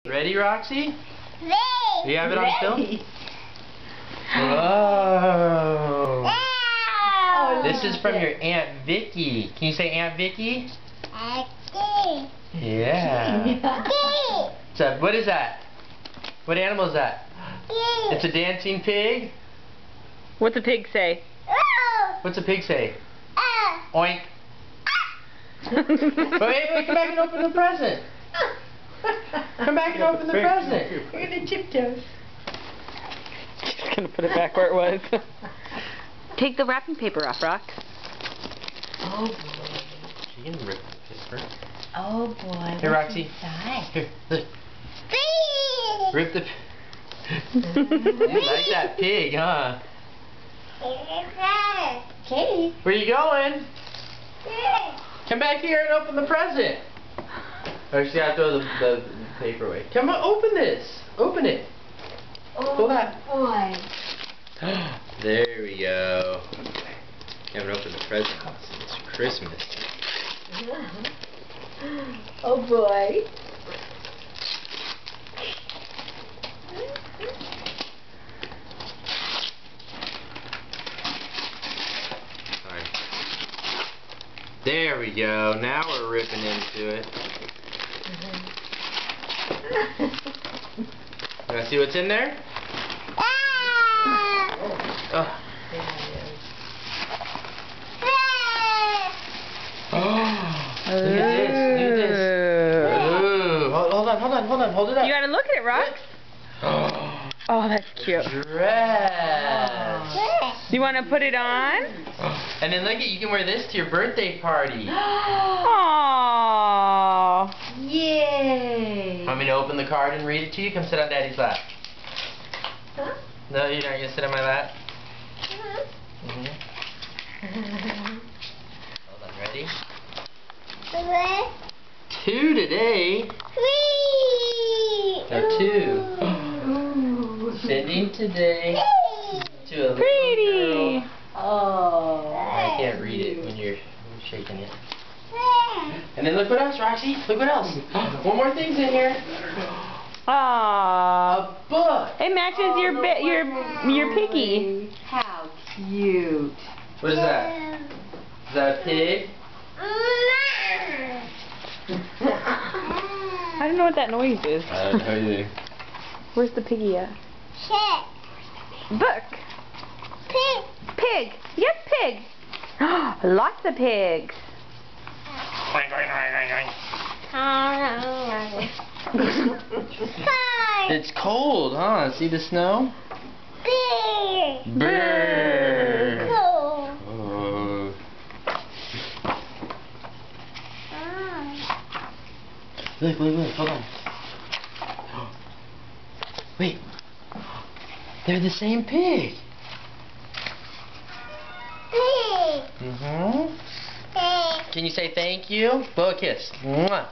Ready, Roxy? Ready. Do you have it on film? Whoa. Wow. This is from your Aunt Vicky. Can you say Aunt Vicky? Okay. Yeah. So, what is that? What animal is that? It's a dancing pig? What's a pig say? What's a pig say? Oink. Wait, come back and open the present. Come back and open the present. You're gonna tiptoes. Just gonna put it back where it was. Take the wrapping paper off, Rox. Oh boy. She can rip the paper. Oh boy. Here, Roxy. Here, look. Rip the. You like that pig, huh? Okay. Where you going? Come back here and open the present. Or she's gotta throw the paper away. Come on, open this. Open it. Pull that. Boy. There we go. Haven't opened the present since Christmas. Oh boy. Sorry. There we go. Now we're ripping into it. You wanna see what's in there? Oh. Look at this. Look at this. Ooh. Hold on. Hold it up. You gotta look at it, Rox. Oh, that's cute. Dress. You wanna put it on? And then look at, you can wear this to your birthday party. Aww. Yay. Want me to open the card and read it to you? Come sit on Daddy's lap. Huh? No, you're not gonna sit on my lap? Hold on, ready? 2 today. 3. No, 2. Sending today to a little Pretty. girl. Oh. I can't read it when you're shaking it. And then look what else, Roxy. Look what else. One more thing's in here. Aww. A book. It matches your piggy. How cute. What is that? Is that a pig? I don't know what that noise is. I don't know either. Where's the piggy at? Book. Pig. Yes, pig. Lots of pigs. It's cold, huh? See the snow? Brr. Oh. Look, hold on. Wait. They're the same pig. Mm-hmm. Can you say thank you? Blow a kiss. Mwah.